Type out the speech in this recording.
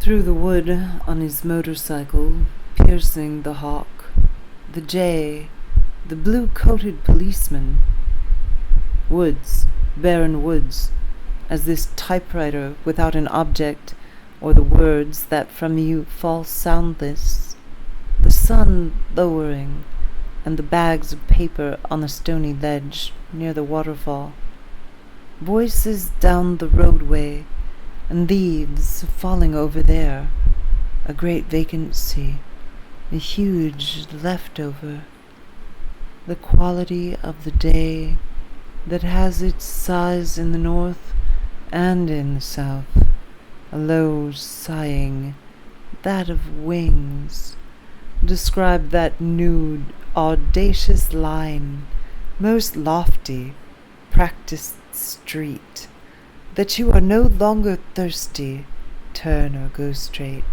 Through the wood on his motorcycle, piercing the hawk, the jay, the blue-coated policeman. Woods, barren woods, as this typewriter without an object, or the words that from you fall soundless, the sun lowering, and the bags of paper on the stony ledge near the waterfall. Voices down the roadway, and leaves falling over there. A great vacancy, a huge leftover. The quality of the day that has its size in the north and in the south. A low sighing, that of wings. Describe that nude, audacious line, most lofty, practiced street, that you are no longer thirsty, turn or go straight.